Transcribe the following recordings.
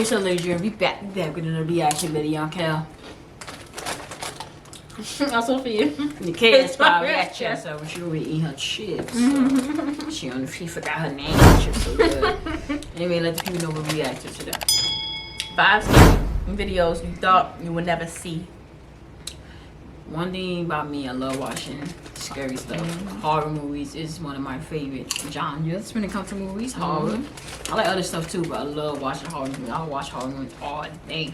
what's up, ladies and gentlemen? We back with another reaction video on Kellz. I'm Sophia. The Kellz spot reaction, so she will be eating her chips. So she forgot her name. Chips so good. Anyway, let the people know what we reacted to today. 5 scary videos you thought you would never see. One thing about me, I love watching scary stuff. Horror movies is one of my favorite genres when it comes to movies. Horror. I like other stuff too, but I love watching horror movies. I'll watch horror movies all day.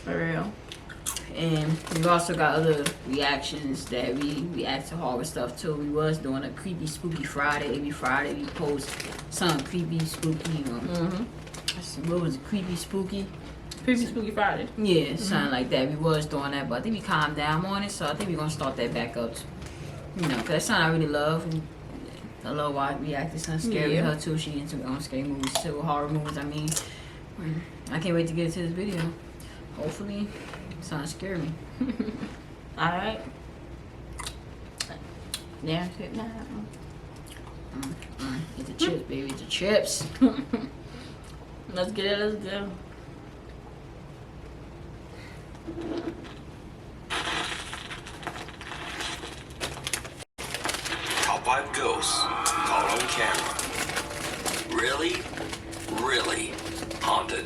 For real. And we've also got other reactions that we react to horror stuff too. We was doing a creepy spooky Friday. Every Friday we post some creepy spooky. What was it? Creepy spooky? Creepy Spooky Friday. Yeah, something like that. We was doing that, but I think we calmed down on it, so I think we're gonna start that back up. You know, cause that's something I really love. And I love why we react to something scary with her too. She into scary movies too, horror movies. I mean, I can't wait to get into this video. Hopefully, it's not scare me. All right. Yeah, good now. It's the chips, baby. It's the chips. Let's get it. Let's go. Top 5 ghosts caught on camera. Really haunted.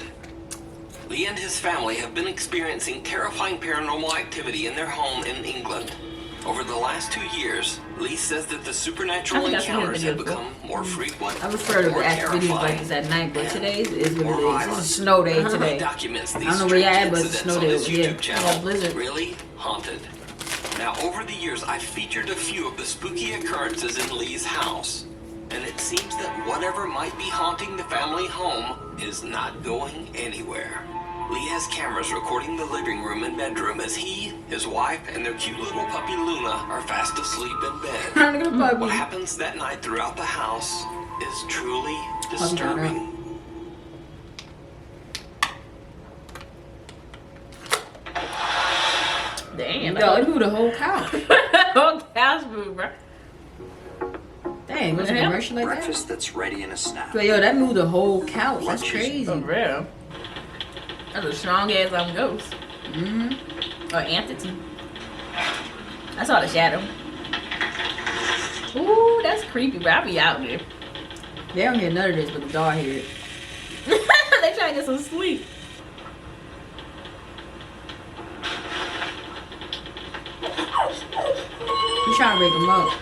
Lee and his family have been experiencing terrifying paranormal activity in their home in England. Over the last 2 years, Lee says that the supernatural encounters have become more frequent. I prefer to react to videos like this at night, but today is what it is. It's a snow day today. Documents these I don't know where you at, but it's a incidents snow on day his over here. YouTube channel. Blizzard. Really haunted. Now, over the years, I've featured a few of the spooky occurrences in Lee's house, and it seems that whatever might be haunting the family home is not going anywhere. Lee has cameras recording the living room and bedroom as he, his wife, and their cute little puppy Luna are fast asleep in bed. What happens that night throughout the house is truly disturbing. Damn. Yo, it moved the whole couch. Whole couch moved, bro. Dang, was it a commercial like Breakfast that's ready in a snap. that? Yo, that moved the whole couch. That's crazy. For real. That's a strong ass ghost. Or entity. I saw the shadow. Ooh, that's creepy, bro. I be out there. They don't hear none of this, but the dog hear it. They trying to get some sleep. He's trying to wake him up.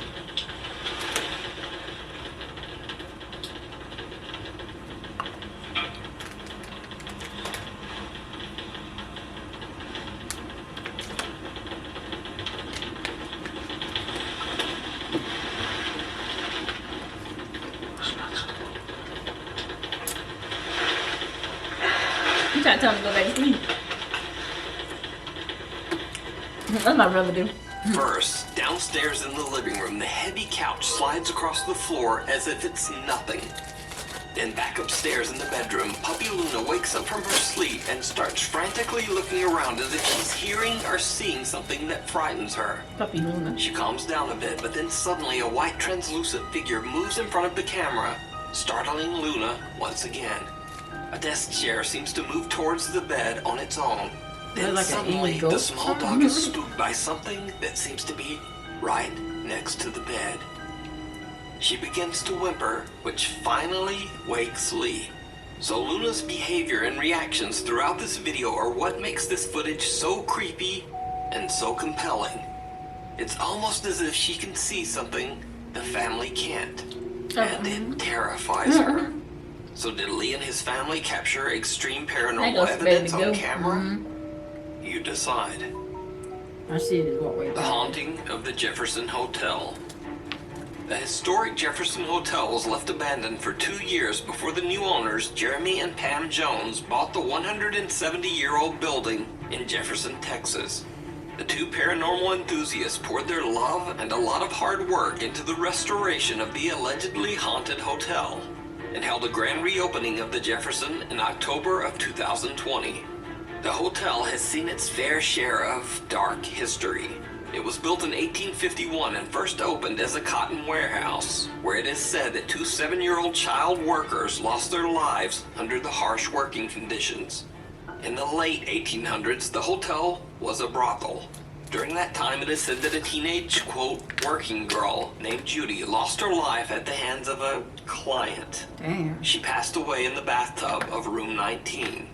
You trying to tell me to go back to sleep? That's my brother do. First, downstairs in the living room, the heavy couch slides across the floor as if it's nothing. Then back upstairs in the bedroom, puppy Luna wakes up from her sleep and starts frantically looking around as if she's hearing or seeing something that frightens her. Puppy Luna. She calms down a bit, but then suddenly a white translucent figure moves in front of the camera, startling Luna once again. A desk chair seems to move towards the bed on its own. Then like suddenly, the small dog is spooked by something that seems to be right next to the bed. She begins to whimper, which finally wakes Lee. So Luna's behavior and reactions throughout this video are what makes this footage so creepy and so compelling. It's almost as if she can see something the family can't, and it terrifies her. So did Lee and his family capture extreme paranormal evidence on camera? You decide. I see it as what way. The haunting of the Jefferson Hotel. The historic Jefferson Hotel was left abandoned for 2 years before the new owners, Jeremy and Pam Jones, bought the 170-year-old building in Jefferson, Texas. The two paranormal enthusiasts poured their love and a lot of hard work into the restoration of the allegedly haunted hotel, and held a grand reopening of the Jefferson in October of 2020. The hotel has seen its fair share of dark history. It was built in 1851 and first opened as a cotton warehouse, where it is said that 2 7-year-old child workers lost their lives under the harsh working conditions. In the late 1800s, the hotel was a brothel. During that time, it is said that a teenage, quote, working girl named Judy lost her life at the hands of a client. Damn. She passed away in the bathtub of room 19.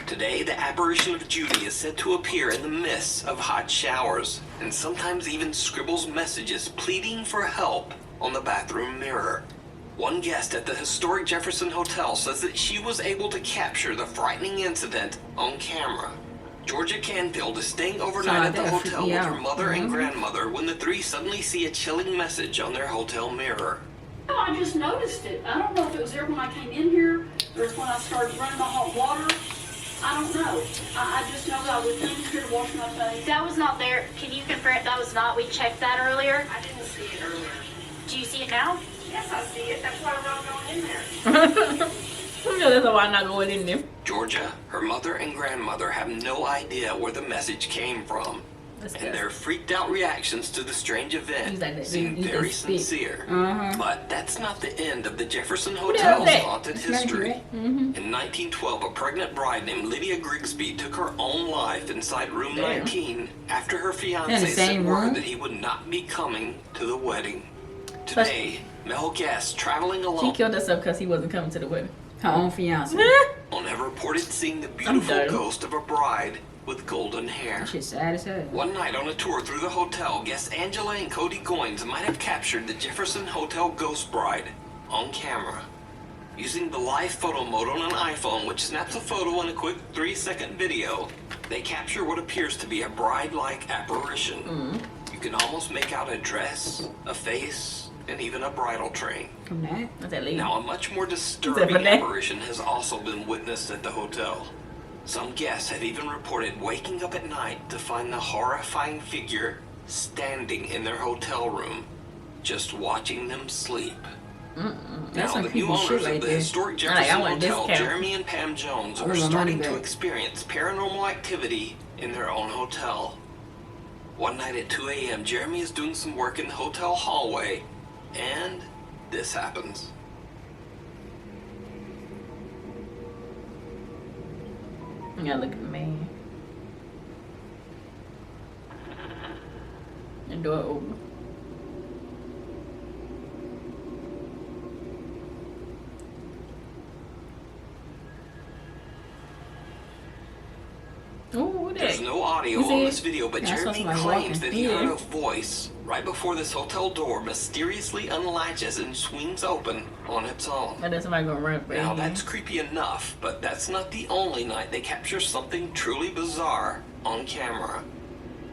Today, the apparition of Judy is said to appear in the mists of hot showers, and sometimes even scribbles messages pleading for help on the bathroom mirror. One guest at the historic Jefferson Hotel says that she was able to capture the frightening incident on camera. Georgia Canfield is staying overnight at the hotel with her mother and grandmother when the three suddenly see a chilling message on their hotel mirror. No, I just noticed it. I don't know if it was there when I came in here or if when I started running my hot water. I don't know. I just know that I was in here to wash my face. That was not there. Can you confirm that was not? We checked that earlier. I didn't see it earlier. Do you see it now? Yes, I see it. That's why I'm not going in there. That's why I'm not going in there. Georgia, her mother and grandmother have no idea where the message came from, and their freaked out reactions to the strange event seem very sincere. But that's not the end of the Jefferson Hotel's haunted history. In 1912, a pregnant bride named Lydia Grigsby took her own life inside room 19 after her fiancé sent word that he would not be coming to the wedding. Today, male guests traveling alone. She killed herself because he wasn't coming to the wedding. Her own fiance. Have reported seeing the beautiful ghost of a bride with golden hair. That shit's sad as hell. One night on a tour through the hotel, guests Angela and Cody Goins might have captured the Jefferson Hotel ghost bride on camera. Using the live photo mode on an iPhone, which snaps a photo in a quick 3-second video, they capture what appears to be a bride-like apparition. You can almost make out a dress, a face, and even a bridal train. From that? What's that lady? Now, a much more disturbing apparition has also been witnessed at the hotel. Some guests have even reported waking up at night to find the horrifying figure standing in their hotel room, just watching them sleep. That's Now, the new owners of the historic Jefferson Hotel, Jeremy and Pam Jones, are starting to experience paranormal activity in their own hotel. One night at 2 a.m., Jeremy is doing some work in the hotel hallway, and this happens. You gotta look at the man. The door open. Ooh, There's no audio on this video, but Jeremy claims that he heard a voice right before this hotel door mysteriously unlatches and swings open on its own. And then somebody gonna run. Now that's creepy enough, but that's not the only night they capture something truly bizarre on camera.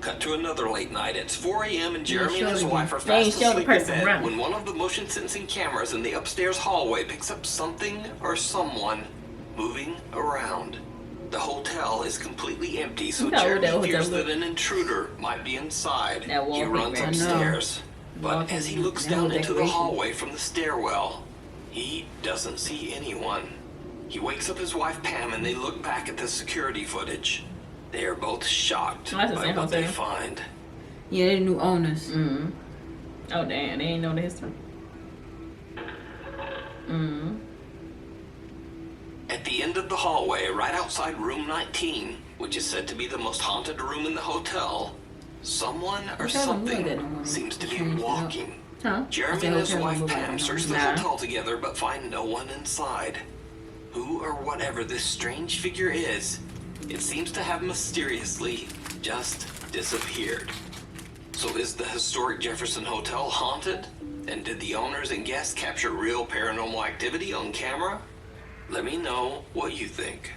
Cut to another late night. It's 4 a.m. and Jeremy and his wife are fast asleep in bed when one of the motion sensing cameras in the upstairs hallway picks up something or someone moving around. The hotel is completely empty, so Jeremy fears that an intruder might be inside. He runs upstairs, but as he looks down into the hallway from the stairwell, he doesn't see anyone. He wakes up his wife Pam and they look back at the security footage. They are both shocked by what they find. Yeah, they're new owners. Oh damn, they ain't know the history. At the end of the hallway, right outside room 19, which is said to be the most haunted room in the hotel, someone or something seems to be walking. Jeremy and his wife Pam search the hotel together but find no one inside. Who or whatever this strange figure is, it seems to have mysteriously just disappeared. So is the historic Jefferson Hotel haunted? And did the owners and guests capture real paranormal activity on camera? Let me know what you think.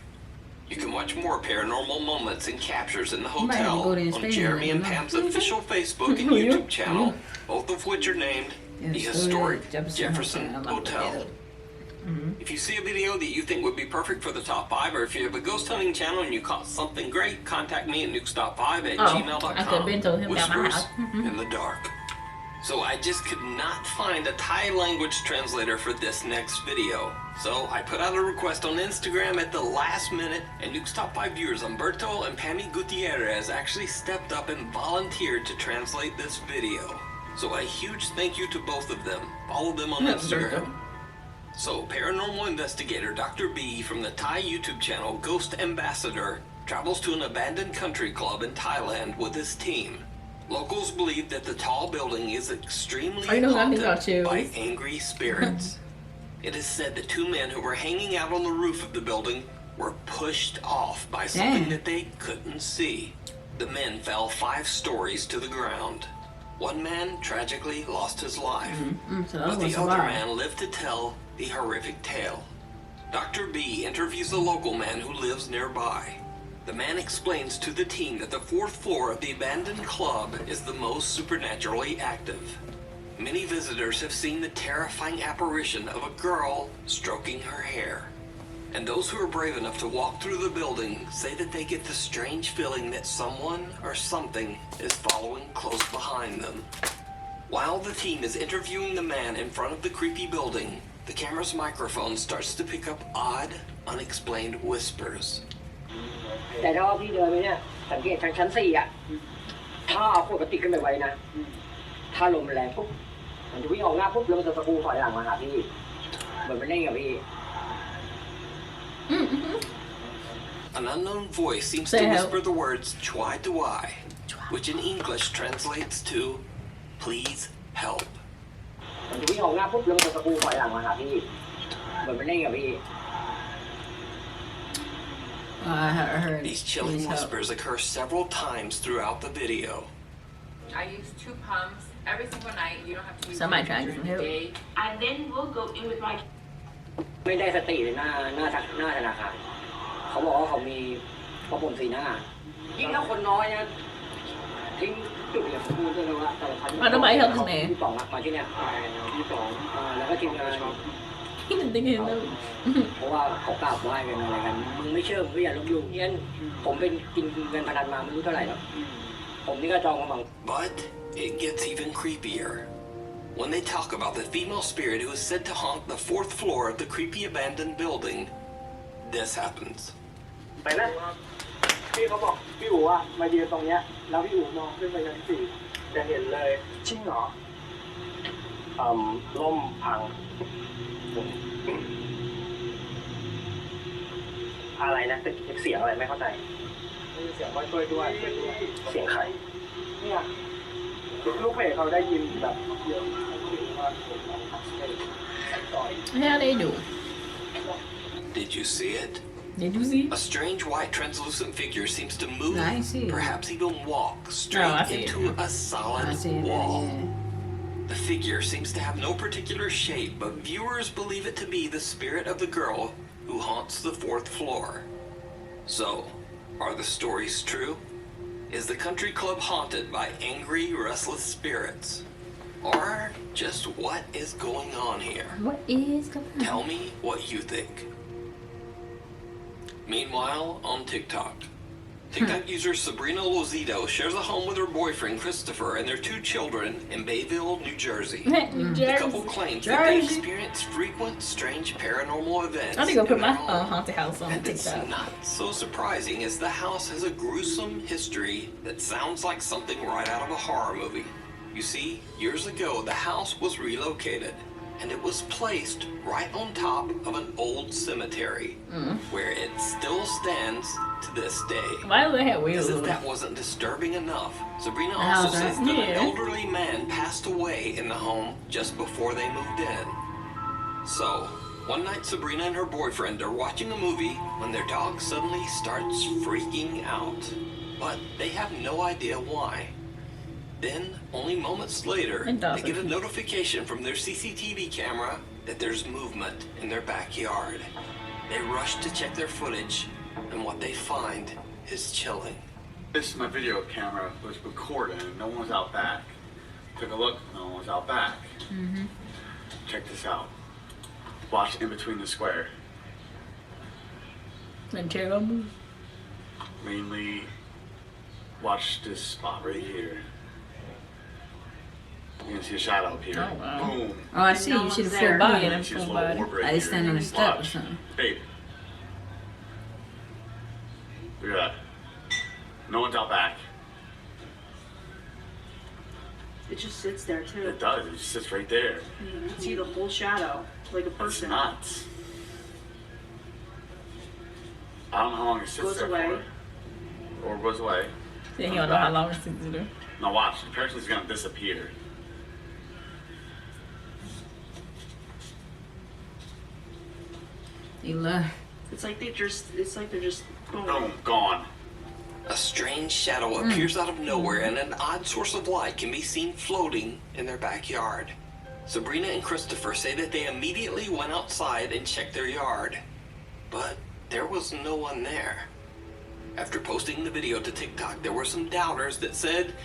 You can watch more paranormal moments and captures in the hotel on Jeremy and Pam's official Facebook and YouTube channel, both of which are named the Historic Jefferson Hotel. If you see a video that you think would be perfect for the top 5, or if you have a ghost hunting channel and you caught something great, contact me at nukestop5@gmail.com. Whispers in the dark. So I just could not find a Thai language translator for this next video. So I put out a request on Instagram at the last minute, and Nuke's Top 5 viewers Humberto and Pammy Gutierrez actually stepped up and volunteered to translate this video. So a huge thank you to both of them. Follow them on Instagram. So, paranormal investigator Dr. B from the Thai YouTube channel Ghost Ambassador travels to an abandoned country club in Thailand with his team. Locals believe that the tall building is extremely haunted by angry spirits. It is said that two men who were hanging out on the roof of the building were pushed off by something that they couldn't see. The men fell 5 stories to the ground. One man tragically lost his life, but the other man lived to tell the horrific tale. Dr. B interviews a local man who lives nearby. The man explains to the team that the 4th floor of the abandoned club is the most supernaturally active. Many visitors have seen the terrifying apparition of a girl stroking her hair. And those who are brave enough to walk through the building say that they get the strange feeling that someone or something is following close behind them. While the team is interviewing the man in front of the creepy building, the camera's microphone starts to pick up odd, unexplained whispers. แต่ถ้าพี่เดินไปเนี่ยสังเกตทางชั้น4อ่ะถ้าเอาปกติขึ้นไปไว้นะถ้าลมแรงปุ๊บมันจะวิ่งออกหน้าปุ๊บแล้วมันจะสกูถอยหลังมาหาพี่เหมือนมันเล่นกับพี่ An unknown voice seems to whisper the words "Chwai Duai," which in English translates to "Please help." มันจะวิ่งออกหน้าปุ๊บแล้วมันจะสกูถอยหลังมาหาพี่เหมือนมันเล่นกับพี่ I heard These chilling whispers occur several times throughout the video. I use 2 pumps every single night. You don't have to use Somebody it trying to during help. the day. And then we'll go in with my ไม่ได้สติเลยหน้าธนาคารเขาบอกว่าเขามีพระพรหมสีหน้ายิ่งถ้าคนน้อยนะทิ้งจุดอย่างพูดได้เลยว่าแต่ละครั้งที่สองมาที่เนี่ยที่2แล้วก็ทีมงาน He didn't think he knew. เพราะว่าเขากราบไหว้กันอะไรกันมึงไม่เชื่อมึงก็อย่าลบหลู่เนี่ยผมเป็นกินเงินพนันมาไม่รู้เท่าไหร่แล้วผมนี่ก็จองมาบัง But it gets even creepier. When they talk about the female spirit who is said to haunt the 4th floor of the creepy abandoned building, this happens. ไปนะพี่เขาบอกพี่อู๋ว่ามายืนตรงเนี้ยแล้วพี่อู๋มองขึ้นไปชั้น4จะเห็นเลยจริงเหรอล่มพังอะไรนะเสียงอะไรไม่เข้าใจเสียงว่าช่วยด้วยเสียงใครเนี่ยลูกเพจเขาได้ยินแบบเยอะ How they do? Did you see it? Did you see? A strange white translucent figure seems to move, I see it. perhaps even walk straight into a solid wall. The figure seems to have no particular shape, but viewers believe it to be the spirit of the girl who haunts the 4th floor. So, are the stories true? Is the country club haunted by angry, restless spirits? Or just what is going on here? What is going on? Tell me what you think. Meanwhile, on TikTok, TikTok user Sabrina Lozito shares a home with her boyfriend Christopher and their 2 children in Bayville, New Jersey. The couple claims that they experience frequent, strange paranormal events. I'm gonna go put in my their home. haunted house on And it's TikTok. not so surprising as the house has a gruesome history that sounds like something right out of a horror movie. You see, years ago the house was relocated and it was placed right on top of an old cemetery where it still stands to this day. Why do they have wheels? As if that wasn't disturbing enough, Sabrina Oh, also says that an yeah. elderly man passed away in the home just before they moved in. So, one night Sabrina and her boyfriend are watching a movie when their dog suddenly starts freaking out. But they have no idea why. Then, only moments later, they get a notification from their CCTV camera that there's movement in their backyard. They rush to check their footage, and what they find is chilling. This is my video camera was recording. No one was out back. Took a look. No one was out back. Check this out. Watch in between the square. Then chair move. Mainly, watch this spot right here. You can see a shadow up here. Oh, wow. Boom. Oh, I see. You see the full body and See the this full little body. orb right I just here. stand on a step or Watch. something. Babe. Look at that. No one's out back. just sits there too. It does. It just sits right there. You can see the whole shadow, like a It's person. nuts. I don't know how long it sits Goes there away. for. Or goes away. Yeah, he don't know how long it's to do. Now watch. The person's gonna disappear. He left. It's like they're just boom. Boom. Gone. A strange shadow appears out of nowhere, and an odd source of light can be seen floating in their backyard. Sabrina and Christopher say that they immediately went outside and checked their yard, but there was no one there. After posting the video to TikTok, there were some doubters that said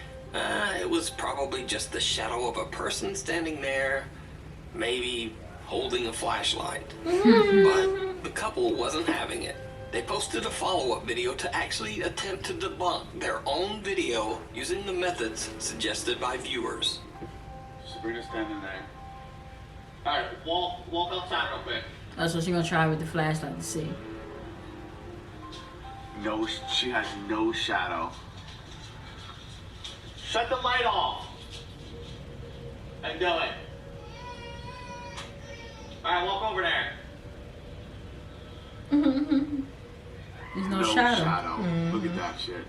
it was probably just the shadow of a person standing there, maybe holding a flashlight. But the couple wasn't having it. They posted a follow-up video to actually attempt to debunk their own video using the methods suggested by viewers. Sabrina's standing there. Alright, walk outside real quick. That's what she's gonna try with the flashlight to see. No, she has no shadow. Shut the light off. And do it. Alright, walk over there. There's no shadow. Look at that shit.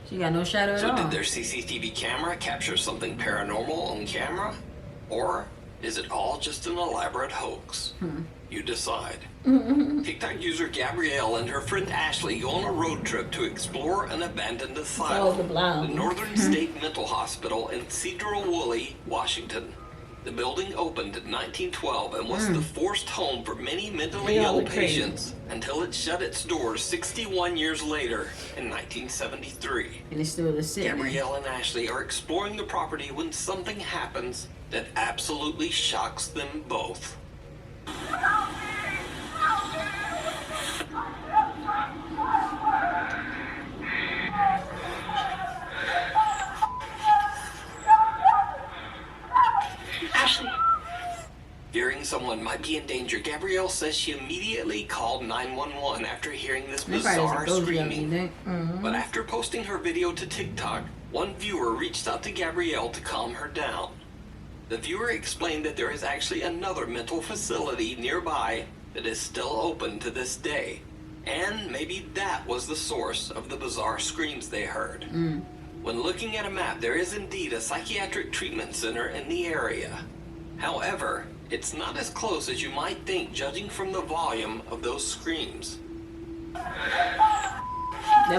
She got no shadow at So all. did their CCTV camera capture something paranormal on camera? Or is it all just an elaborate hoax? You decide. TikTok user Gabrielle and her friend Ashley go on a road trip to explore an abandoned asylum, the Northern State Mental Hospital in Cedar Woolley, Washington. The building opened in 1912 and was the forced home for many mentally ill patients until it shut its doors 61 years later in 1973. And it's still the same. Gabrielle and Ashley are exploring the property when something happens that absolutely shocks them both. Ashley. Fearing someone might be in danger, Gabrielle says she immediately called 911 after hearing this bizarre screaming. But after posting her video to TikTok, one viewer reached out to Gabrielle to calm her down. The viewer explained that there is actually another mental facility nearby that is still open to this day, and maybe that was the source of the bizarre screams they heard. When looking at a map, there is indeed a psychiatric treatment center in the area. However, it's not as close as you might think, judging from the volume of those screams. That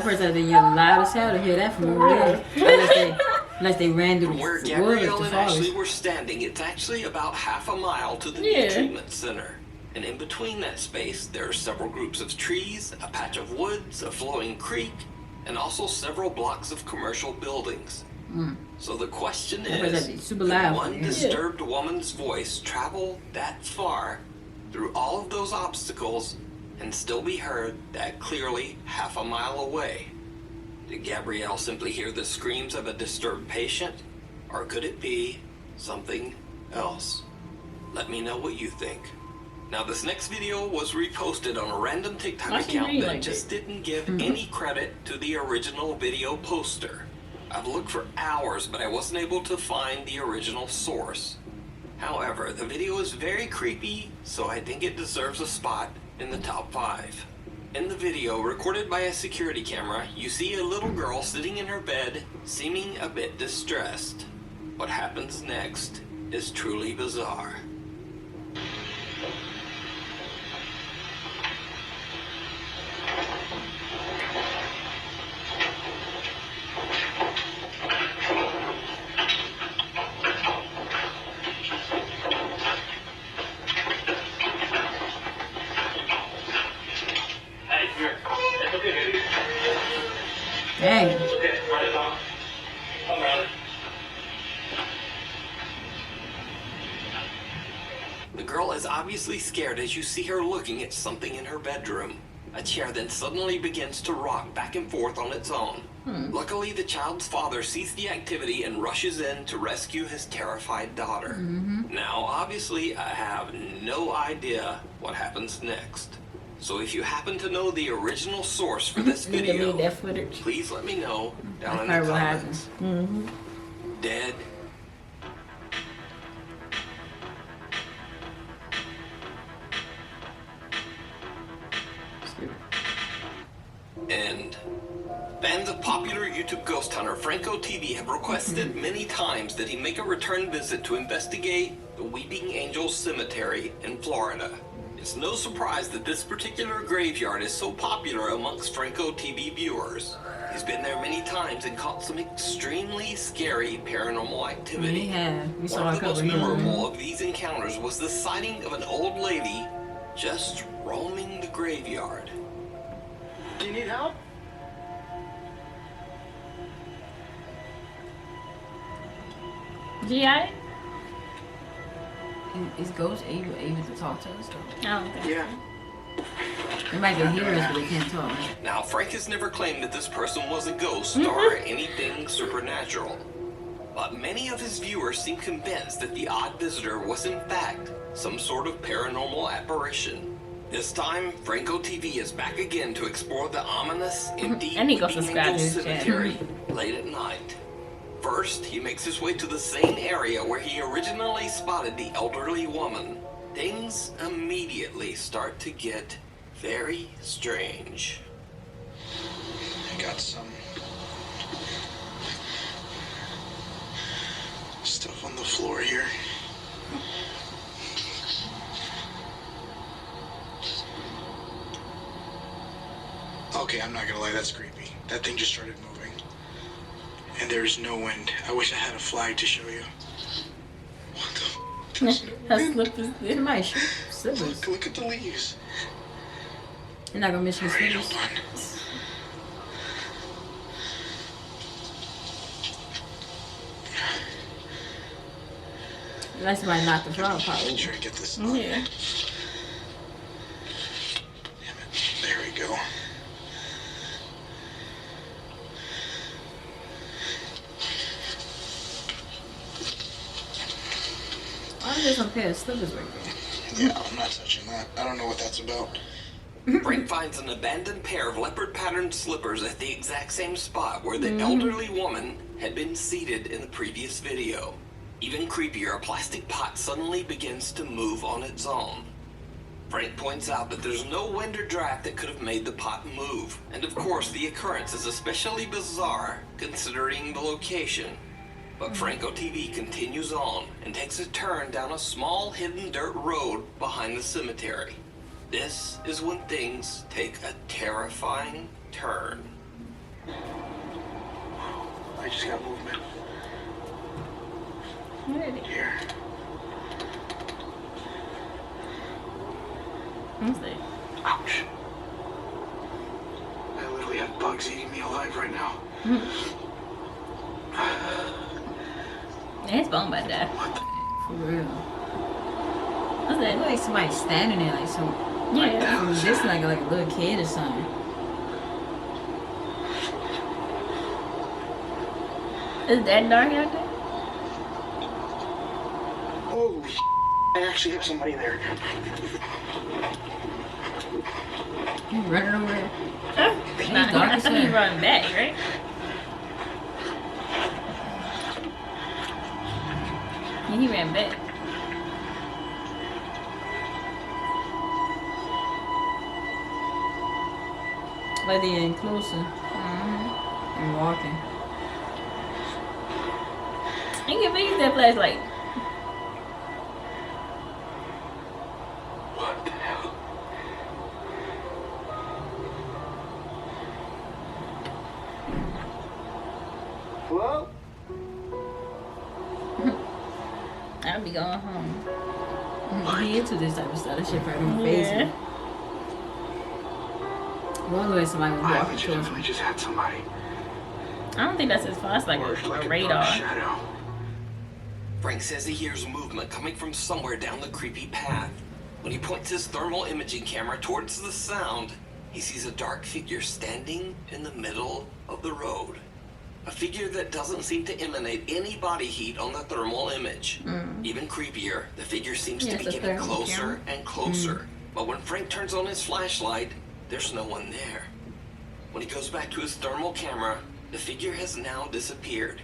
person had to yell loud as hell to hear that from over there. Unless they ran through From where the Gabrielle woods and to Ashley forest. were standing, it's actually about half a mile to the new treatment center. And in between that space, there are several groups of trees, a patch of woods, a flowing creek, and also several blocks of commercial buildings. So the question is, super did loud. one disturbed woman's voice travel that far through all of those obstacles and still be heard that clearly half a mile away? Did Gabrielle simply hear the screams of a disturbed patient? Or could it be something else? Let me know what you think. Now, this next video was reposted on a random TikTok account that just didn't give any credit to the original video poster. I've looked for hours, but I wasn't able to find the original source. However, the video is very creepy, so I think it deserves a spot in the top 5. In the video, recorded by a security camera, you see a little girl sitting in her bed, seeming a bit distressed. What happens next is truly bizarre. Dang. The girl is obviously scared as you see her looking at something in her bedroom. A chair then suddenly begins to rock back and forth on its own. Luckily, the child's father sees the activity and rushes in to rescue his terrified daughter. Now, obviously, I have no idea what happens next. So if you happen to know the original source for this video, please let me know down in the comments. dead. End. Fans of popular YouTube ghost hunter Franco TV have requested many times that he make a return visit to investigate the Weeping Angels Cemetery in Florida. It's no surprise that this particular graveyard is so popular amongst Franco TV viewers. He's been there many times and caught some extremely scary paranormal activity. We saw One a of the most couple memorable of these encounters was the sighting of an old lady just roaming the graveyard. Do you need help? GI? Is ghosts able to talk to us though? I don't think Yeah. They might can hear us, but they can't talk. Now, Frank has never claimed that this person was a ghost or anything supernatural. But many of his viewers seem convinced that the odd visitor was in fact some sort of paranormal apparition. This time, Franco TV is back again to explore the ominous, empty And he go Weeping subscribe to Angels his channel. Cemetery late at night. First, he makes his way to the same area where he originally spotted the elderly woman. Things immediately start to get very strange. I got some stuff on the floor here. Okay, I'm not gonna lie, that's creepy. That thing just started moving. And there's no wind. I wish I had a flag to show you. What the There's no Her wind. slippers. It might shoot slippers. Look at the leaves. You're not gonna miss your Alright, slippers. hold on. Unless somebody knocked the flower pot Make over. sure to get this on. Yeah. Damn it. There we go. Why is there some pair of slippers right there? Yeah, I'm not touching that. I don't know what that's about. Frank finds an abandoned pair of leopard-patterned slippers at the exact same spot where the elderly woman had been seated in the previous video. Even creepier, a plastic pot suddenly begins to move on its own. Frank points out that there's no wind or draft that could have made the pot move, and of course the occurrence is especially bizarre considering the location. But Franco TV continues on and takes a turn down a small hidden dirt road behind the cemetery. This is when things take a terrifying turn. I just got movement. Here. What's that? Ouch. I literally have bugs eating me alive right now. His bone about that. For real. What's that? Look like somebody standing there like some. Yeah. This like a little kid or something. Is that dark out there? Holy sh**. I actually have somebody there. You running over there? Nah, dark as he hell. run back, right? Yeah, he ran back. Like they getting closer. And walking. He can use that flashlight. What the hell? Hello? I'll be going home. He into this type of stuff. That shit probably don't phase him. Yeah. One way somebody was I walking towards legitimately me. just had somebody. I don't think that's his fault. It's like Or it's like a a radar. dark shadow. Frank says he hears movement coming from somewhere down the creepy path. When he points his thermal imaging camera towards the sound, he sees a dark figure standing in the middle of the road. A figure that doesn't seem to emanate any body heat on the thermal image. Even creepier, the figure seems Yeah, to be it's a getting thermal closer camera. and closer. But when Frank turns on his flashlight, there's no one there. When he goes back to his thermal camera, the figure has now disappeared.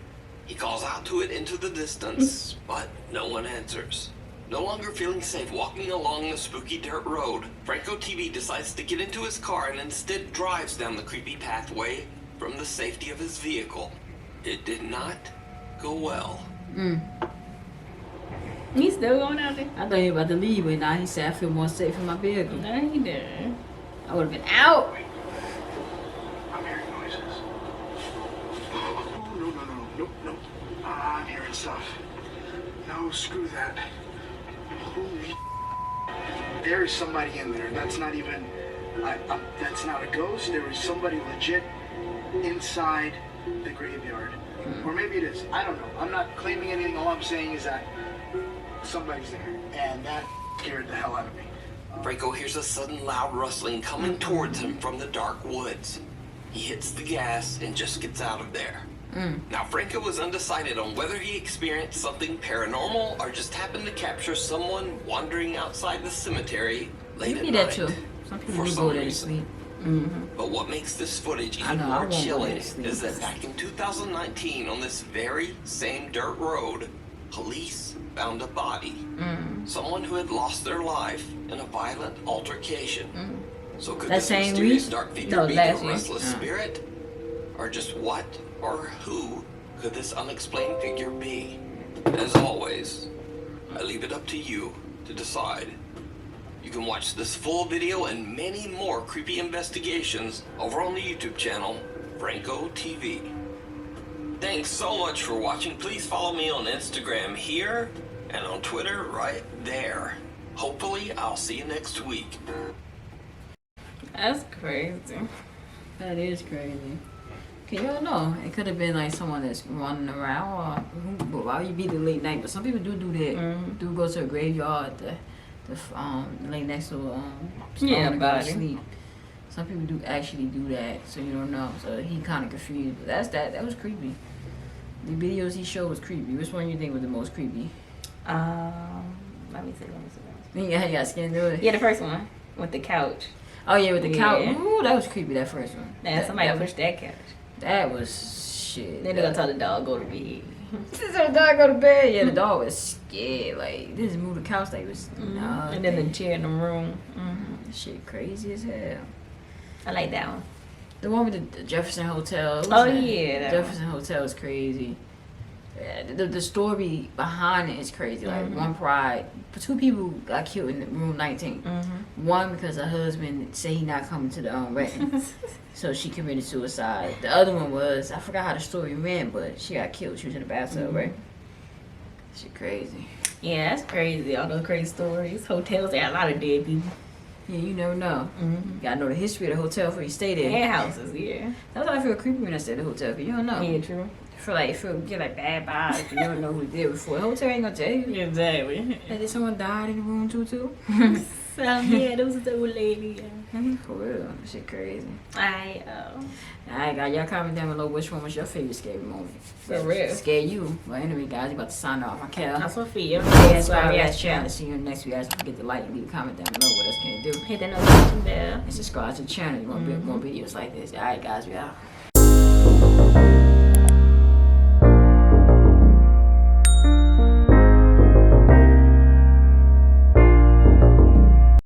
He calls out to it into the distance, but no one answers. No longer feeling safe walking along the spooky dirt road, Franco TV decides to get into his car and instead drives down the creepy pathway from the safety of his vehicle. It did not go well. He's still going out there? I thought he was about to leave, but now he said I feel more safe in my vehicle. No, he didn't. I would have been out. I'm hearing noises. Oh, no. I'm hearing stuff. No, screw that. Holy there is somebody in there. That's not even, that's not a ghost. There is somebody legit inside the graveyard. Or maybe it is. I don't know. I'm not claiming anything. All I'm saying is that somebody's there. And that scared the hell out of me. Franco hears a sudden loud rustling coming towards him from the dark woods. He hits the gas and just gets out of there. Now, Franco was undecided on whether he experienced something paranormal or just happened to capture someone wandering outside the cemetery late at Maybe night. that too. Some people for do some go there to reason. sleep. But what makes this footage I even know, I more won't go chilling to sleep. is that back in 2019, on this very same dirt road, police found a body. Someone who had lost their life in a violent altercation. So could That this same mysterious week? dark figure No, be a last week. restless spirit? Or just what or who could this unexplained figure be? As always, I leave it up to you to decide. You can watch this full video and many more creepy investigations over on the YouTube channel, Franco TV. Thanks so much for watching. Please follow me on Instagram here and on Twitter right there. Hopefully, I'll see you next week. That's crazy. That is crazy. Okay, you don't know. It could have been like someone that's running around, or why would you be the late night? But some people do that. Do go to a graveyard to lay next to Yeah, to body. sleep. Some people do actually do that, so you don't know. So he kind of confused. But that was creepy. The videos he showed was creepy. Which one you think was the most creepy? Let me see. Yeah, you got scared to it. Yeah, the first one with the couch. Oh yeah, with the couch. Yeah. Ooh, that was creepy. That first one. Yeah, somebody pushed that couch. That was shit. Then they gonna tell the dog go to bed. So the dog go to bed. Yeah, the dog was scared. Like, this move the couch. Like, was nah. And then the chair in the room. Shit crazy as hell. I like that one. The one with the Jefferson Hotel. Oh, yeah, that Jefferson Hotel is crazy. Yeah, the story behind it is crazy. Like, one pride, two people got killed in room 19. One because her husband said he not coming to the wedding, so she committed suicide. The other one was, I forgot how the story went, but she got killed. She was in the bathtub, right? Shit crazy. Yeah, that's crazy. All those crazy stories. Hotels, they got a lot of dead people. Yeah, you never know. You gotta know the history of the hotel before you stay there. And houses, yeah. That's why I feel creepy when I stay at the hotel, because you don't know. Yeah, true. Get like bad vibes if you don't know who did it before. The hotel ain't gonna tell you. Exactly. Hey, did someone died in the room too? Yeah, there was an old lady. For real. That shit crazy. Alright, Alright, y'all comment down below which one was your favorite scary moment. For real. Scare you. Well, anyway, guys, you about to sign off. I'm Kellz. I'm Sophia. That's why we asked channel. See you in the next video. Guys, don't forget to like and leave a comment down below. What else can you do? Hit that notification bell. And subscribe to the channel. You want more videos like this. Alright, guys, we out.